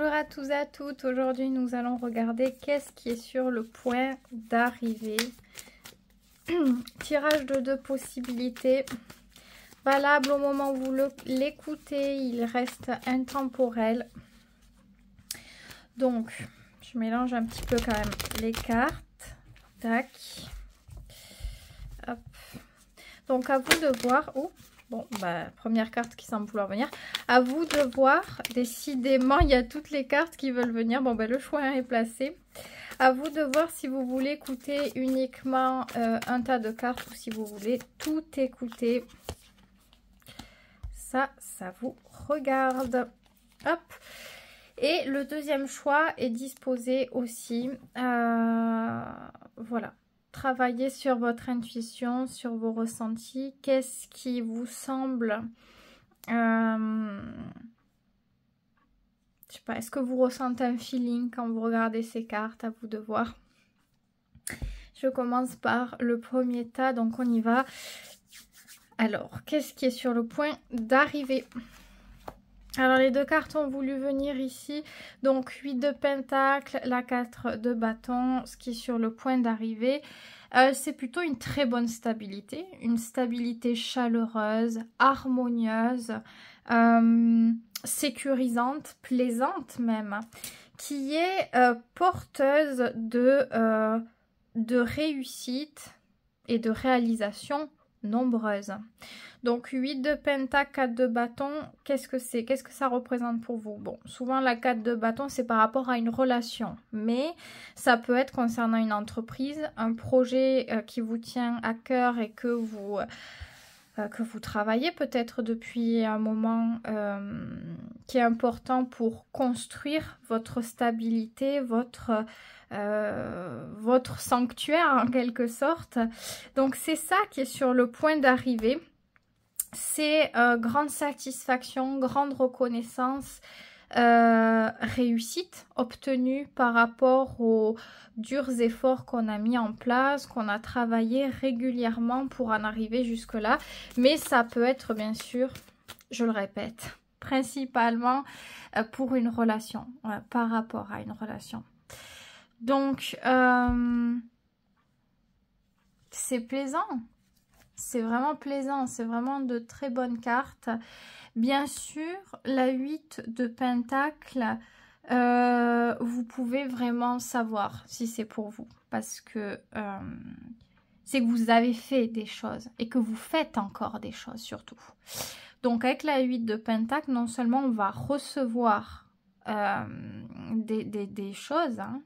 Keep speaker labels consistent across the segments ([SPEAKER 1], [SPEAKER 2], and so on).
[SPEAKER 1] Bonjour à tous et à toutes, aujourd'hui nous allons regarder qu'est-ce qui est sur le point d'arriver. Tirage de 2 possibilités, valable au moment où vous l'écoutez, il reste intemporel. Donc, je mélange un petit peu quand même les cartes. Tac. Hop. Donc à vous de voir... Oh, bon, bah, première carte qui semble vouloir venir. À vous de voir. Décidément, il y a toutes les cartes qui veulent venir. Bon, bah, le choix est placé. À vous de voir si vous voulez écouter uniquement un tas de cartes ou si vous voulez tout écouter. Ça vous regarde. Hop. Et le deuxième choix est disposé aussi. Voilà. Travaillez sur votre intuition, sur vos ressentis. Qu'est-ce qui vous semble... je sais pas, est-ce que vous ressentez un feeling quand vous regardez ces cartes? À vous de voir. Je commence par le premier tas, donc on y va. Alors, qu'est-ce qui est sur le point d'arriver? Alors, les 2 cartes ont voulu venir ici. Donc, 8 de pentacles, la 4 de bâtons, ce qui est sur le point d'arriver. C'est plutôt une très bonne stabilité. Une stabilité chaleureuse, harmonieuse, sécurisante, plaisante même. Qui est porteuse de réussite et de réalisation nombreuses. Donc 8 de pentacle, 4 de bâton, qu'est-ce que c'est? Qu'est-ce que ça représente pour vous? Bon, souvent la 4 de bâton, c'est par rapport à une relation, mais ça peut être concernant une entreprise, un projet qui vous tient à cœur et que vous travaillez peut-être depuis un moment, qui est important pour construire votre stabilité, votre sanctuaire en quelque sorte. Donc c'est ça qui est sur le point d'arriver. C'est grande satisfaction, grande reconnaissance, réussite obtenue par rapport aux durs efforts qu'on a mis en place, qu'on a travaillé régulièrement pour en arriver jusque là. Mais ça peut être bien sûr, je le répète, principalement pour une relation, par rapport à une relation. Donc, c'est plaisant. C'est vraiment plaisant. C'est vraiment de très bonnes cartes. Bien sûr, la 8 de pentacle, vous pouvez vraiment savoir si c'est pour vous. Parce que c'est que vous avez fait des choses et que vous faites encore des choses surtout. Donc, avec la 8 de pentacle, non seulement on va recevoir des choses, hein,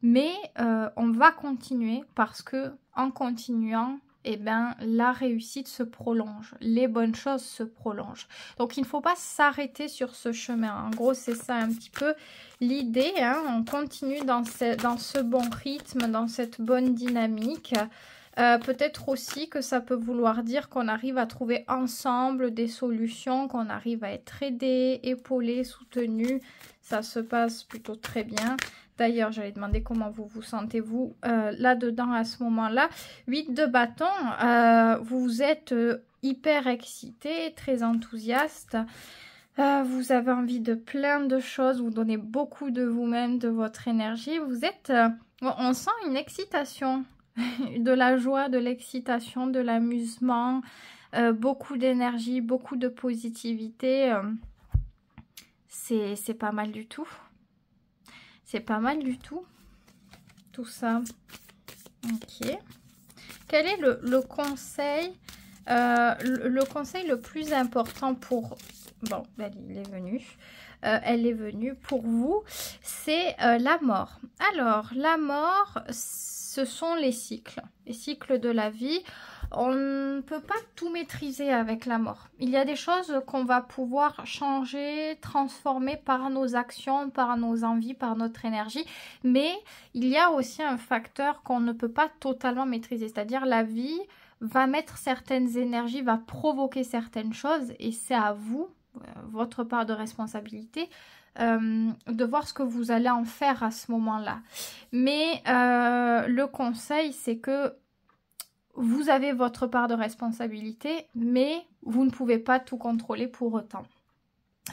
[SPEAKER 1] mais on va continuer parce que en continuant, eh ben, la réussite se prolonge, les bonnes choses se prolongent. Donc il ne faut pas s'arrêter sur ce chemin. En gros, c'est ça un petit peu l'idée. Hein, on continue dans ce bon rythme, dans cette bonne dynamique. Peut-être aussi que ça peut vouloir dire qu'on arrive à trouver ensemble des solutions, qu'on arrive à être aidé, épaulé, soutenu. Ça se passe plutôt très bien. D'ailleurs, j'allais demander comment vous vous sentez-vous là-dedans à ce moment-là. 8 de bâton, vous êtes hyper excité, très enthousiaste. Vous avez envie de plein de choses, vous donnez beaucoup de vous-même, de votre énergie. Vous êtes, on sent une excitation, de la joie, de l'excitation, de l'amusement, beaucoup d'énergie, beaucoup de positivité. C'est pas mal du tout. C'est pas mal du tout. Tout ça. Ok. Quel est le conseil le conseil le plus important pour... Bon, il est venu. Elle est venue pour vous. C'est la mort. Alors, la mort, ce sont les cycles. Les cycles de la vie. On ne peut pas tout maîtriser avec la mort. Il y a des choses qu'on va pouvoir changer, transformer par nos actions, par nos envies, par notre énergie. Mais il y a aussi un facteur qu'on ne peut pas totalement maîtriser. C'est-à-dire la vie va mettre certaines énergies, va provoquer certaines choses. Et c'est à vous, votre part de responsabilité, de voir ce que vous allez en faire à ce moment-là. Mais le conseil, c'est que vous avez votre part de responsabilité, mais vous ne pouvez pas tout contrôler pour autant.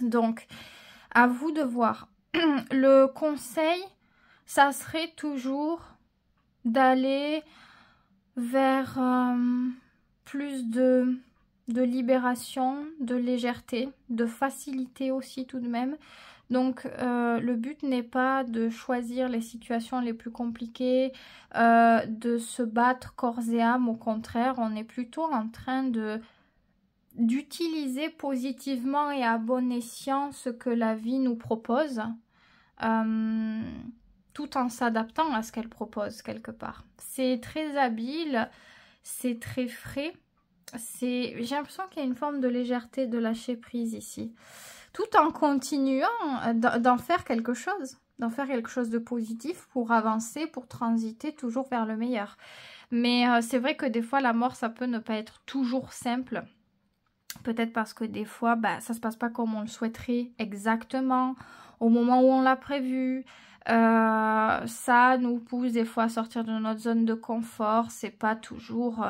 [SPEAKER 1] Donc, à vous de voir le conseil, ça serait toujours d'aller vers plus de libération, de légèreté, de facilité aussi tout de même. Donc le but n'est pas de choisir les situations les plus compliquées, de se battre corps et âme, au contraire, on est plutôt en train d'utiliser positivement et à bon escient ce que la vie nous propose, tout en s'adaptant à ce qu'elle propose quelque part. C'est très habile, c'est très frais, j'ai l'impression qu'il y a une forme de légèreté, de lâcher prise ici, tout en continuant d'en faire quelque chose, de positif pour avancer, pour transiter toujours vers le meilleur. Mais c'est vrai que des fois la mort ça peut ne pas être toujours simple. Peut-être parce que des fois, ça se passe pas comme on le souhaiterait exactement, au moment où on l'a prévu. Ça nous pousse des fois à sortir de notre zone de confort. C'est pas toujours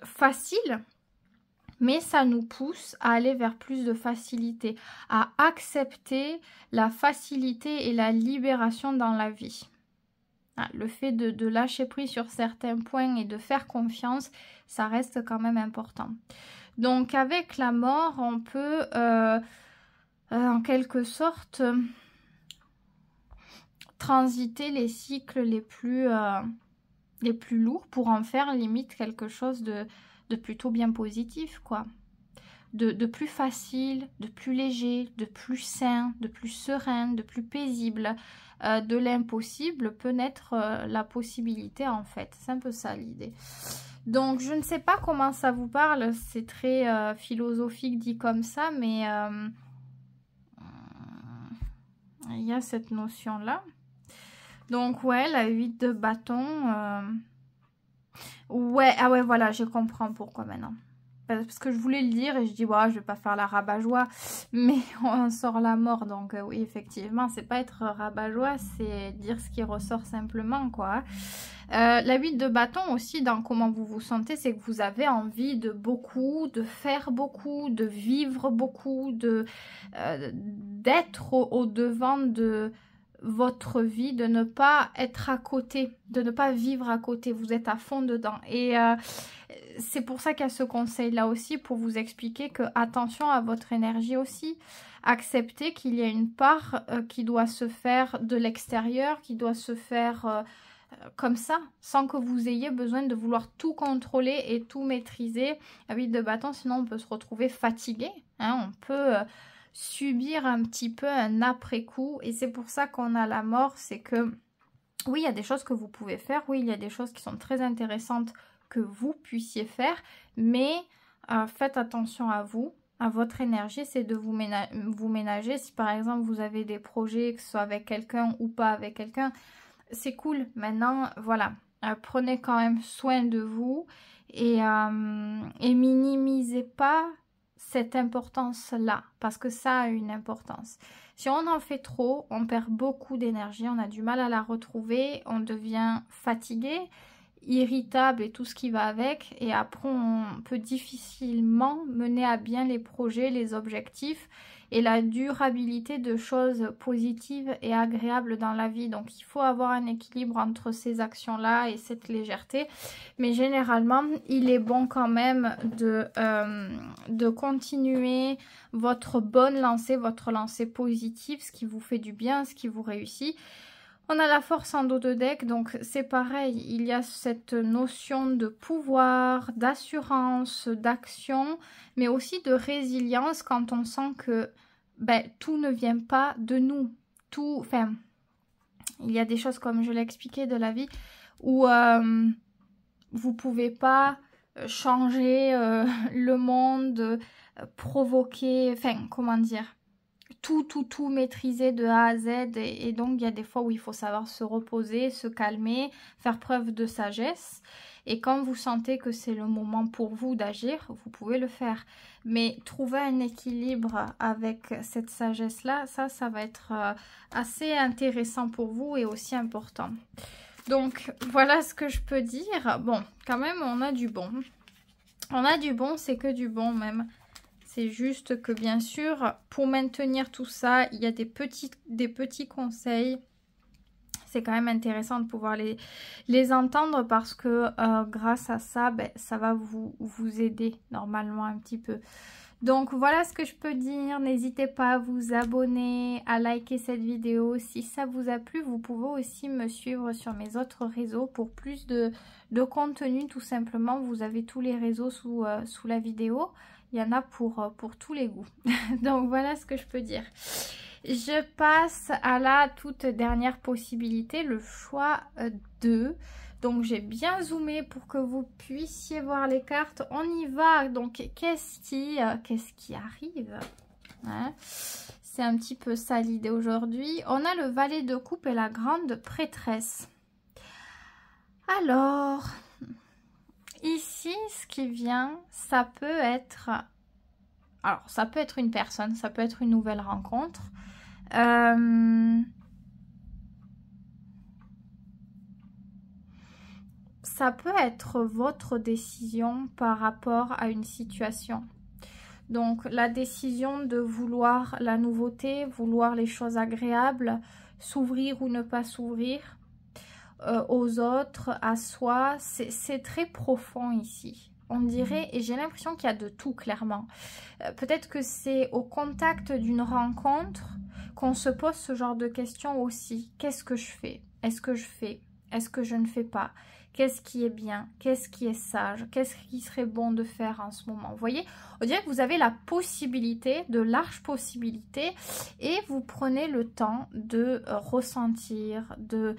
[SPEAKER 1] facile, mais ça nous pousse à aller vers plus de facilité, à accepter la facilité et la libération dans la vie. Le fait de lâcher prise sur certains points et de faire confiance, ça reste quand même important. Donc avec la mort, on peut en quelque sorte transiter les cycles les plus lourds pour en faire limite quelque chose de plutôt bien positif, quoi. De plus facile, de plus léger, de plus sain, de plus serein, de plus paisible. De l'impossible peut naître la possibilité en fait. C'est un peu ça l'idée. Donc je ne sais pas comment ça vous parle, c'est très philosophique dit comme ça, mais il y a cette notion là. Donc ouais, la 8 de bâton. Ouais, ah ouais voilà, je comprends pourquoi maintenant. Parce que je voulais le dire et je dis ouais, je vais pas faire la rabat-joie, mais on sort la mort, donc oui effectivement c'est pas être rabat-joie, c'est dire ce qui ressort simplement quoi. La 8 de bâton aussi dans comment vous vous sentez, c'est que vous avez envie de beaucoup, de faire beaucoup, de vivre beaucoup, d'être au devant de votre vie, de ne pas être à côté, de ne pas vivre à côté, vous êtes à fond dedans. Et c'est pour ça qu'il y a ce conseil là aussi, pour vous expliquer que attention à votre énergie aussi, acceptez qu'il y a une part qui doit se faire de l'extérieur, qui doit se faire comme ça, sans que vous ayez besoin de vouloir tout contrôler et tout maîtriser. À 8 de bâton, sinon on peut se retrouver fatigué, hein, on peut subir un petit peu un après-coup, et c'est pour ça qu'on a la mort, c'est que oui, il y a des choses que vous pouvez faire, oui, il y a des choses qui sont très intéressantes que vous puissiez faire, mais faites attention à vous, à votre énergie, c'est de vous ménager. Si par exemple vous avez des projets, que ce soit avec quelqu'un ou pas avec quelqu'un, c'est cool, maintenant voilà, prenez quand même soin de vous et minimisez pas cette importance-là, parce que ça a une importance. Si on en fait trop, on perd beaucoup d'énergie, on a du mal à la retrouver, on devient fatigué, irritable et tout ce qui va avec, et après on peut difficilement mener à bien les projets, les objectifs et la durabilité de choses positives et agréables dans la vie. Donc il faut avoir un équilibre entre ces actions-là et cette légèreté. Mais généralement, il est bon quand même de continuer votre bonne lancée, votre lancée positive, ce qui vous fait du bien, ce qui vous réussit. On a la force en dos de deck, donc c'est pareil, il y a cette notion de pouvoir, d'assurance, d'action, mais aussi de résilience quand on sent que tout ne vient pas de nous. Il y a des choses, comme je l'ai expliqué, de la vie où vous pouvez pas changer le monde, provoquer, comment dire, tout maîtriser de A à Z, et donc il y a des fois où il faut savoir se reposer, se calmer, faire preuve de sagesse, et quand vous sentez que c'est le moment pour vous d'agir, vous pouvez le faire, mais trouver un équilibre avec cette sagesse là, ça va être assez intéressant pour vous et aussi important. Donc voilà ce que je peux dire. Bon, quand même on a du bon, c'est que du bon même. C'est juste que bien sûr, pour maintenir tout ça, il y a des petits conseils. C'est quand même intéressant de pouvoir les entendre parce que grâce à ça, ben, ça va vous aider normalement un petit peu. Donc voilà ce que je peux dire. N'hésitez pas à vous abonner, à liker cette vidéo. Si ça vous a plu, vous pouvez aussi me suivre sur mes autres réseaux pour plus de contenu tout simplement. Vous avez tous les réseaux sous la vidéo. Il y en a pour tous les goûts. Donc voilà ce que je peux dire. Je passe à la toute dernière possibilité, le choix 2. Donc j'ai bien zoomé pour que vous puissiez voir les cartes. On y va. Donc qu'est-ce qui arrive, hein? C'est un petit peu ça l'idée aujourd'hui. On a le valet de coupe et la grande prêtresse. Alors, ici, ce qui vient, ça peut être... Alors, ça peut être une personne, ça peut être une nouvelle rencontre. Ça peut être votre décision par rapport à une situation. Donc, la décision de vouloir la nouveauté, vouloir les choses agréables, s'ouvrir ou ne pas s'ouvrir aux autres, à soi, c'est très profond ici. On dirait, et j'ai l'impression qu'il y a de tout, clairement. Peut-être que c'est au contact d'une rencontre qu'on se pose ce genre de questions aussi. Qu'est-ce que je fais? Est-ce que je fais? Est-ce que je ne fais pas? Qu'est-ce qui est bien? Qu'est-ce qui est sage? Qu'est-ce qui serait bon de faire en ce moment? Vous voyez, on dirait que vous avez la possibilité, de larges possibilités, et vous prenez le temps de ressentir, de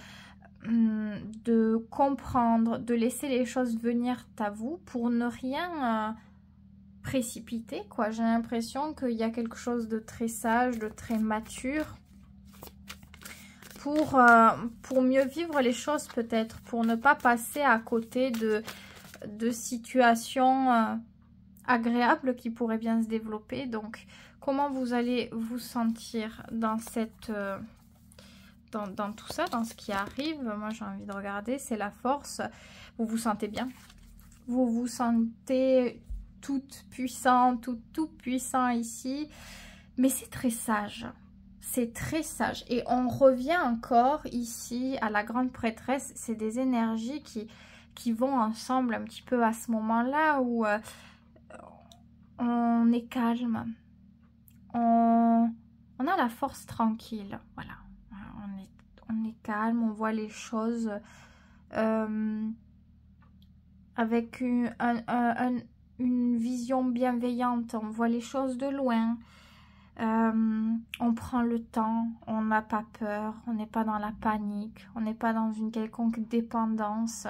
[SPEAKER 1] comprendre, de laisser les choses venir à vous pour ne rien précipiter, quoi. J'ai l'impression qu'il y a quelque chose de très sage, de très mature pour mieux vivre les choses peut-être, pour ne pas passer à côté de situations agréables qui pourraient bien se développer. Donc, comment vous allez vous sentir dans cette... Dans tout ça, dans ce qui arrive? Moi j'ai envie de regarder, c'est la force. Vous vous sentez bien, vous vous sentez toute puissante, tout puissant ici, mais c'est très sage, c'est très sage. Et on revient encore ici à la grande prêtresse. C'est des énergies qui vont ensemble un petit peu à ce moment là où on est calme, on a la force tranquille, voilà. On est calme, on voit les choses avec une vision bienveillante, on voit les choses de loin, on prend le temps, on n'a pas peur, on n'est pas dans la panique, on n'est pas dans une quelconque dépendance,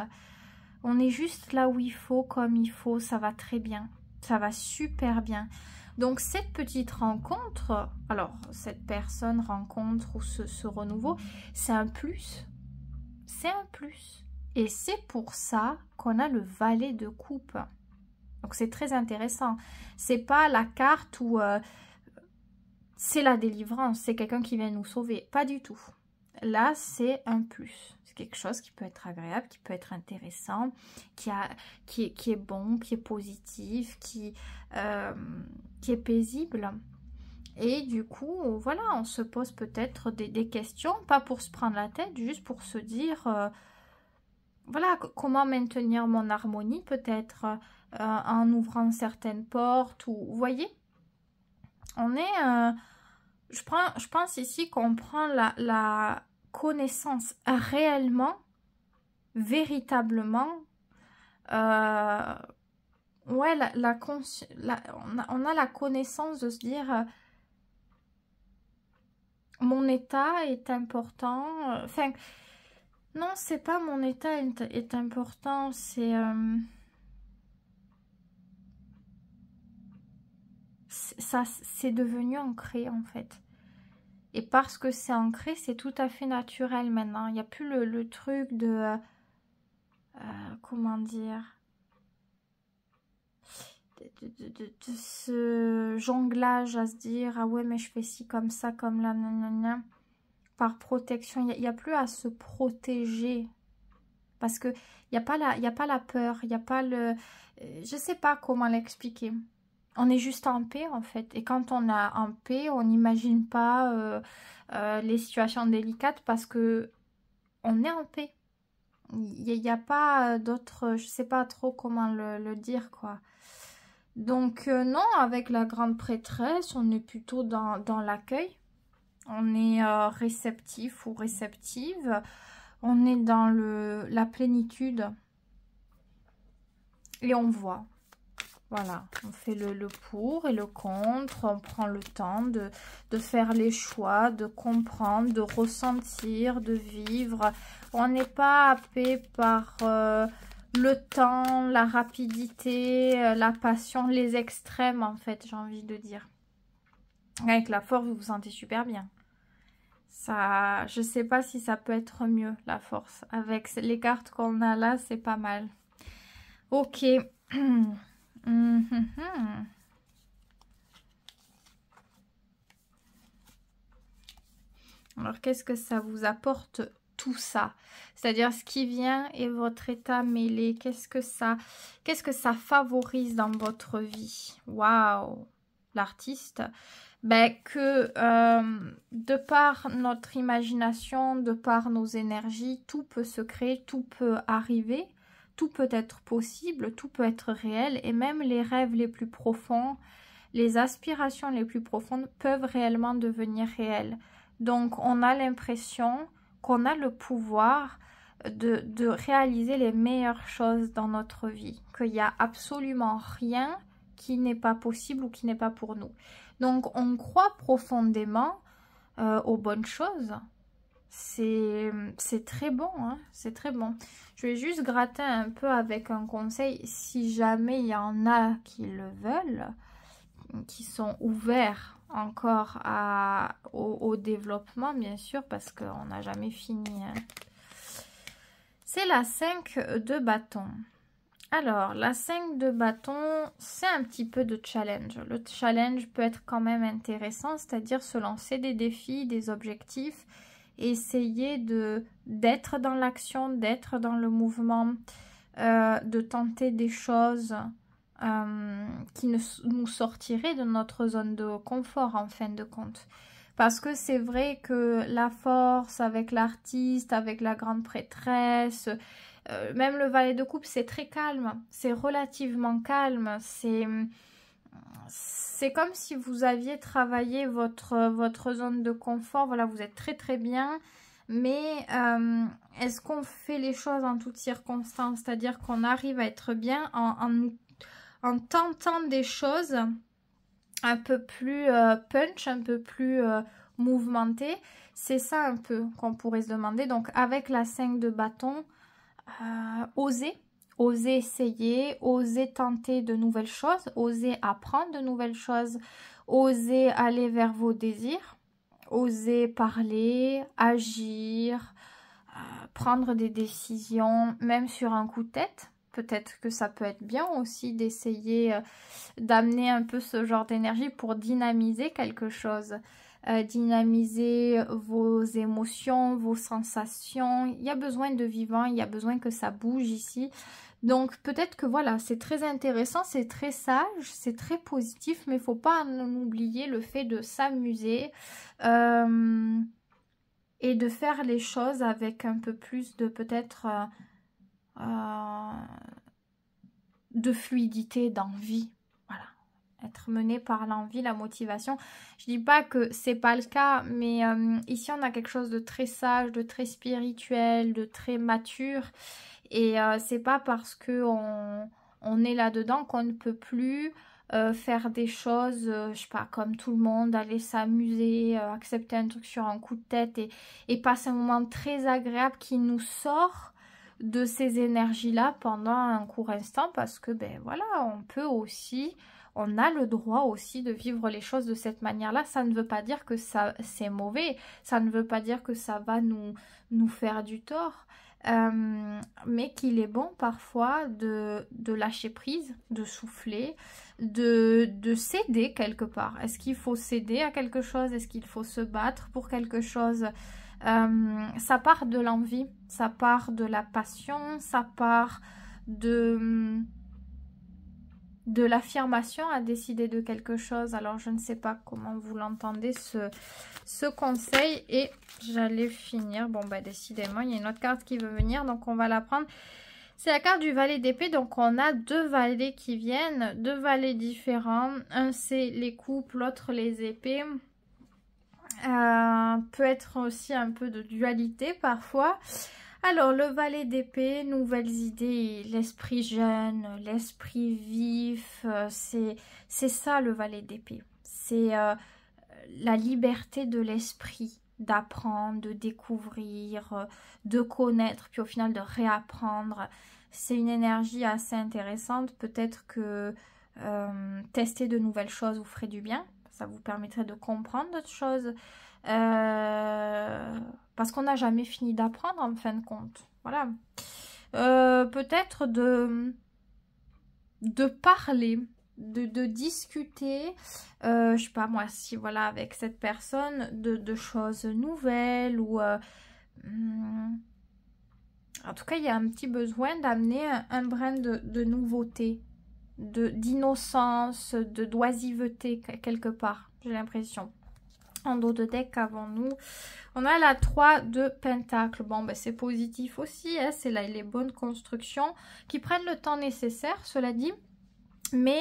[SPEAKER 1] on est juste là où il faut, comme il faut, ça va très bien, ça va super bien. Donc cette petite rencontre, alors cette personne rencontre ou ce renouveau, c'est un plus. C'est un plus. Et c'est pour ça qu'on a le valet de coupe. Donc c'est très intéressant. C'est pas la carte où c'est la délivrance, c'est quelqu'un qui vient nous sauver. Pas du tout. Là, c'est un plus. C'est quelque chose qui peut être agréable, qui peut être intéressant, qui est bon, qui est positif, qui est paisible. Et du coup, voilà, on se pose peut-être des questions, pas pour se prendre la tête, juste pour se dire, voilà, comment maintenir mon harmonie peut-être en ouvrant certaines portes, ou vous voyez, on est... je pense ici qu'on prend la connaissance réellement, véritablement, ouais, on a la connaissance de se dire mon état est important, enfin, non, c'est pas mon état est important, c'est ça, c'est devenu ancré en fait. Et parce que c'est ancré, c'est tout à fait naturel maintenant. Il n'y a plus le truc de... comment dire, de ce jonglage à se dire, ah ouais, mais je fais ci comme ça, comme là, nanana, par protection. Il n'y a plus à se protéger. Parce que il n'y a pas la peur, il n'y a pas le... je sais pas comment l'expliquer. on est juste en paix en fait. Et quand on a en paix, on n'imagine pas les situations délicates parce que on est en paix. Il n'y a pas d'autre, je sais pas trop comment le dire quoi. Donc non, avec la grande prêtresse, on est plutôt dans l'accueil. On est réceptif ou réceptive. On est dans la plénitude. Et on voit. Voilà, on fait le pour et le contre, on prend le temps de faire les choix, de comprendre, de ressentir, de vivre. On n'est pas happé par le temps, la rapidité, la passion, les extrêmes en fait, j'ai envie de dire. Avec la force, vous vous sentez super bien. Ça, je sais pas si ça peut être mieux, la force. Avec les cartes qu'on a là, c'est pas mal. Ok. Alors, qu'est-ce que ça vous apporte tout ça? C'est-à-dire ce qui vient et votre état mêlé. Qu'est-ce que ça favorise dans votre vie? Waouh! L'artiste. Ben, que de par notre imagination, de par nos énergies, tout peut se créer, tout peut arriver. Tout peut être possible, tout peut être réel et même les rêves les plus profonds, les aspirations les plus profondes peuvent réellement devenir réelles. Donc on a l'impression qu'on a le pouvoir de réaliser les meilleures choses dans notre vie, qu'il n'y a absolument rien qui n'est pas possible ou qui n'est pas pour nous. Donc on croit profondément aux bonnes choses. C'est très bon, hein, c'est très bon. Je vais juste gratter un peu avec un conseil, si jamais il y en a qui le veulent, qui sont ouverts encore au développement, bien sûr, parce qu'on n'a jamais fini. Hein. C'est la 5 de bâton. Alors, la 5 de bâton, c'est un petit peu de challenge. Le challenge peut être quand même intéressant, c'est-à-dire se lancer des défis, des objectifs, essayer d'être dans l'action, d'être dans le mouvement, de tenter des choses qui nous sortiraient de notre zone de confort en fin de compte. Parce que c'est vrai que la force avec l'artiste, avec la grande prêtresse, même le valet de coupe, c'est très calme, c'est relativement calme, c'est comme si vous aviez travaillé votre zone de confort. Voilà, vous êtes très très bien. Mais est-ce qu'on fait les choses en toutes circonstances? C'est-à-dire qu'on arrive à être bien en tentant des choses un peu plus punch, un peu plus mouvementées. C'est ça un peu qu'on pourrait se demander. Donc avec la 5 de bâton, oser essayer, oser tenter de nouvelles choses, oser apprendre de nouvelles choses, oser aller vers vos désirs, oser parler, agir, prendre des décisions, même sur un coup de tête. Peut-être que ça peut être bien aussi d'essayer d'amener un peu ce genre d'énergie pour dynamiser quelque chose. Dynamiser vos émotions, vos sensations. Il y a besoin de vivant, il y a besoin que ça bouge ici. Donc peut-être que voilà, c'est très intéressant, c'est très sage, c'est très positif, mais il ne faut pas en oublier le fait de s'amuser et de faire les choses avec un peu plus de peut-être de fluidité, d'envie. Voilà. Être mené par l'envie, la motivation. Je dis pas que c'est pas le cas, mais ici on a quelque chose de très sage, de très spirituel, de très mature. Et c'est pas parce que on est là-dedans qu'on ne peut plus faire des choses, je sais pas, comme tout le monde, aller s'amuser, accepter un truc sur un coup de tête et passer un moment très agréable qui nous sort de ces énergies-là pendant un court instant parce que, ben voilà, on peut aussi... On a le droit aussi de vivre les choses de cette manière-là. Ça ne veut pas dire que ça c'est mauvais. Ça ne veut pas dire que ça va nous faire du tort. Mais qu'il est bon parfois de lâcher prise, de souffler, de céder quelque part. Est-ce qu'il faut céder à quelque chose? Est-ce qu'il faut se battre pour quelque chose? Ça part de l'envie, ça part de la passion, ça part de l'affirmation, à décider de quelque chose. Alors, je ne sais pas comment vous l'entendez, ce conseil. Et j'allais finir. Bon, bah, décidément, il y a une autre carte qui veut venir, donc on va la prendre. C'est la carte du valet d'épée. Donc, on a deux valets qui viennent, deux valets différents. Un, c'est les coupes, l'autre, les épées. Peut être aussi un peu de dualité parfois. Alors, le valet d'épée, nouvelles idées, l'esprit jeune, l'esprit vif, c'est ça le valet d'épée. C'est la liberté de l'esprit, d'apprendre, de découvrir, de connaître, puis au final de réapprendre. C'est une énergie assez intéressante. Peut-être que tester de nouvelles choses vous ferait du bien. Ça vous permettrait de comprendre d'autres choses. Parce qu'on n'a jamais fini d'apprendre en fin de compte. Voilà. Peut-être de parler, de discuter, je sais pas moi, si voilà, avec cette personne, de choses nouvelles ou... en tout cas, il y a un petit besoin d'amener un brin de nouveauté, d'innocence, d'oisiveté quelque part, j'ai l'impression. En dos de deck, qu'avons-nous? On a la 3 de Pentacle. Bon, ben, c'est positif aussi, hein, c'est les bonnes constructions qui prennent le temps nécessaire, cela dit. Mais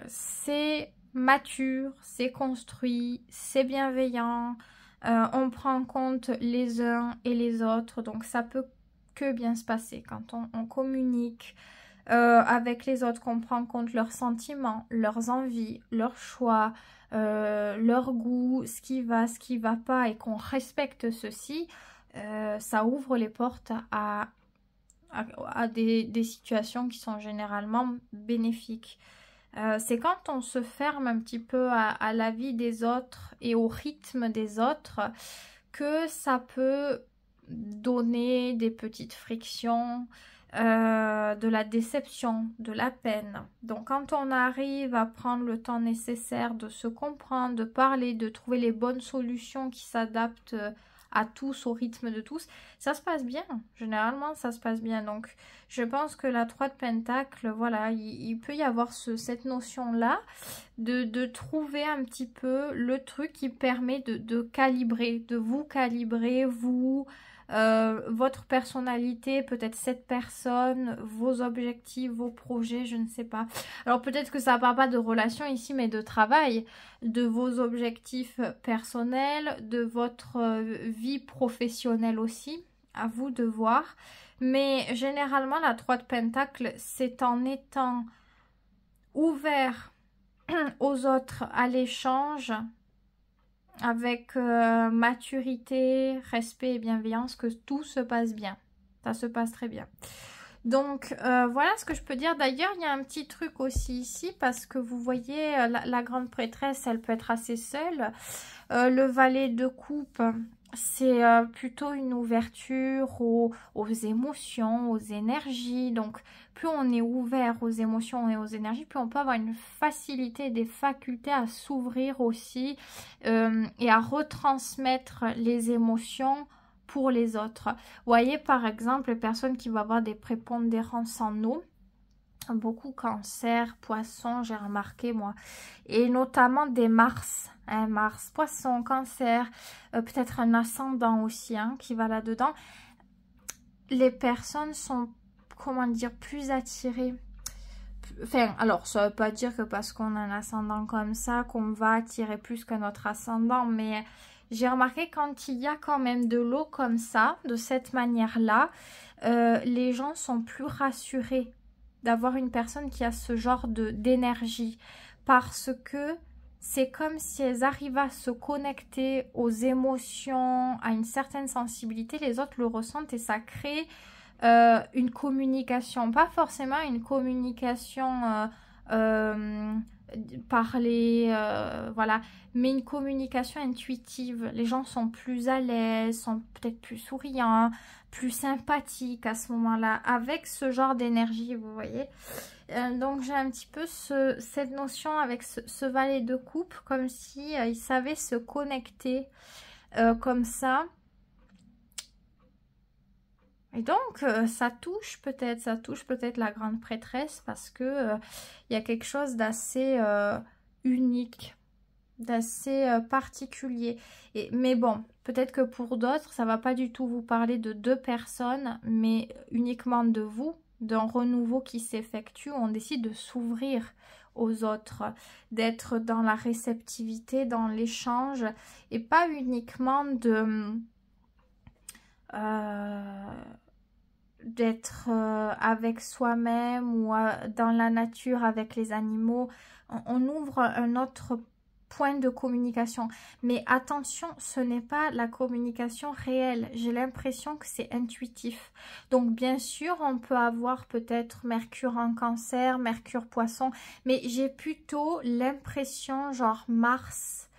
[SPEAKER 1] c'est mature, c'est construit, c'est bienveillant. On prend en compte les uns et les autres, donc ça peut que bien se passer quand on communique avec les autres, qu'on prend en compte leurs sentiments, leurs envies, leurs choix, leur goût, ce qui va pas, et qu'on respecte ceci. Ça ouvre les portes à des situations qui sont généralement bénéfiques. C'est quand on se ferme un petit peu à la vie des autres et au rythme des autres que ça peut donner des petites frictions, de la déception, de la peine. Donc quand on arrive à prendre le temps nécessaire de se comprendre, de parler, de trouver les bonnes solutions qui s'adaptent à tous, au rythme de tous, ça se passe bien. Généralement, ça se passe bien. Donc, je pense que la 3 de Pentacle, voilà, il peut y avoir cette notion-là de trouver un petit peu le truc qui permet de calibrer, de vous calibrer, vous... votre personnalité, peut-être cette personne, vos objectifs, vos projets, je ne sais pas. Alors peut-être que ça ne parle pas de relation ici, mais de travail, de vos objectifs personnels, de votre vie professionnelle aussi, à vous de voir. Mais généralement, la 3 de Pentacle, c'est en étant ouvert aux autres, à l'échange, avec maturité, respect et bienveillance, que tout se passe bien. Ça se passe très bien. Donc, voilà ce que je peux dire. D'ailleurs, il y a un petit truc aussi ici, parce que vous voyez, la grande prêtresse, elle peut être assez seule. Le valet de coupe, c'est plutôt une ouverture aux émotions, aux énergies. Donc, plus on est ouvert aux émotions et aux énergies, plus on peut avoir une facilité, des facultés à s'ouvrir aussi et à retransmettre les émotions pour les autres. Vous voyez, par exemple, les personnes qui vont avoir des prépondérances en eau, beaucoup Cancer, Poisson, j'ai remarqué moi, et notamment des Mars, hein, Mars, Poisson, Cancer, peut-être un ascendant aussi hein, qui va là-dedans. Les personnes sont, comment dire, plus attirées. Enfin, alors ça veut pas dire que parce qu'on a un ascendant comme ça qu'on va attirer plus que notre ascendant, mais j'ai remarqué quand il y a quand même de l'eau comme ça, de cette manière-là, les gens sont plus rassurés d'avoir une personne qui a ce genre d'énergie, parce que c'est comme si elles arrivent à se connecter aux émotions, à une certaine sensibilité, les autres le ressentent et ça crée une communication, pas forcément une communication parler, voilà, mais une communication intuitive. Les gens sont plus à l'aise, sont peut-être plus souriants, plus sympathiques à ce moment-là, avec ce genre d'énergie, vous voyez. Donc j'ai un petit peu cette notion avec ce valet de coupe, comme si il savait se connecter comme ça. Et donc, ça touche peut-être la grande prêtresse parce que il y a quelque chose d'assez unique, d'assez particulier. Mais bon, peut-être que pour d'autres, ça va pas du tout vous parler de deux personnes, mais uniquement de vous, d'un renouveau qui s'effectue. On décide de s'ouvrir aux autres, d'être dans la réceptivité, dans l'échange, et pas uniquement d'être avec soi-même ou dans la nature avec les animaux. On ouvre un autre point de communication. Mais attention, ce n'est pas la communication réelle. J'ai l'impression que c'est intuitif. Donc bien sûr, on peut avoir peut-être Mercure en Cancer, Mercure Poisson, mais j'ai plutôt l'impression genre Mars,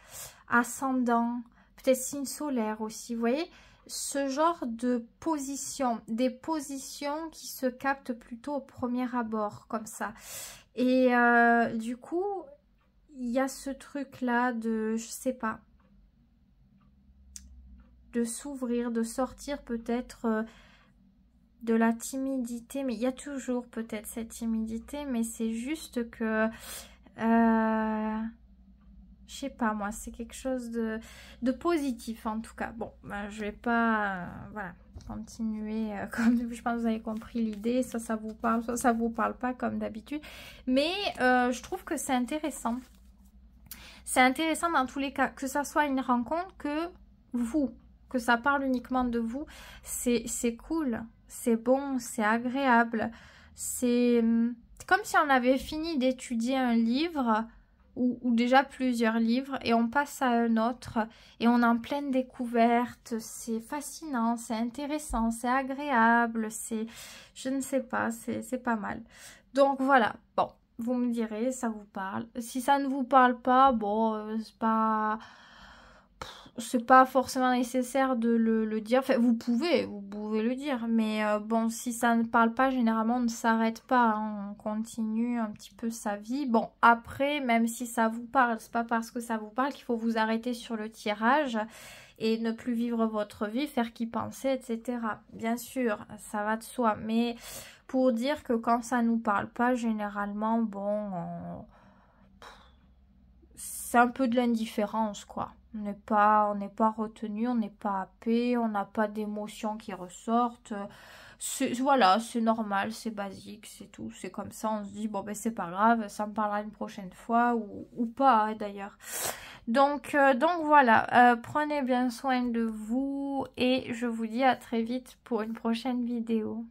[SPEAKER 1] ascendant, peut-être signe solaire aussi, vous voyez, ce genre de position, des positions qui se captent plutôt au premier abord, comme ça. Et du coup, il y a ce truc-là de, je sais pas, de s'ouvrir, de sortir peut-être de la timidité. Mais il y a toujours peut-être cette timidité, mais c'est juste que... je sais pas moi, c'est quelque chose de positif en tout cas. Bon, ben, je vais pas voilà, continuer comme je pense que vous avez compris l'idée. Soit ça vous parle, soit ça vous parle pas comme d'habitude. Mais je trouve que c'est intéressant. C'est intéressant dans tous les cas, que ça soit une rencontre que vous, que ça parle uniquement de vous. C'est cool, c'est bon, c'est agréable. C'est comme si on avait fini d'étudier un livre... Ou déjà plusieurs livres, et on passe à un autre, et on est en pleine découverte, c'est fascinant, c'est intéressant, c'est agréable, c'est, je ne sais pas, c'est pas mal. Donc voilà, bon, vous me direz, ça vous parle. Si ça ne vous parle pas, bon, c'est pas forcément nécessaire de le dire. Enfin, vous pouvez le dire, mais bon, si ça ne parle pas, généralement on ne s'arrête pas, hein, on continue un petit peu sa vie. Bon, après, même si ça vous parle, c'est pas parce que ça vous parle qu'il faut vous arrêter sur le tirage et ne plus vivre votre vie, faire qu'y penser, etc. Bien sûr, ça va de soi, mais pour dire que quand ça nous parle pas, généralement, bon, c'est un peu de l'indifférence, quoi. On n'est pas retenu, on n'est pas happé, on n'a pas d'émotions qui ressortent. Voilà, c'est normal, c'est basique, c'est tout. C'est comme ça, on se dit, bon, ben c'est pas grave, ça me parlera une prochaine fois, ou pas, hein, d'ailleurs. Donc voilà, prenez bien soin de vous, et je vous dis à très vite pour une prochaine vidéo.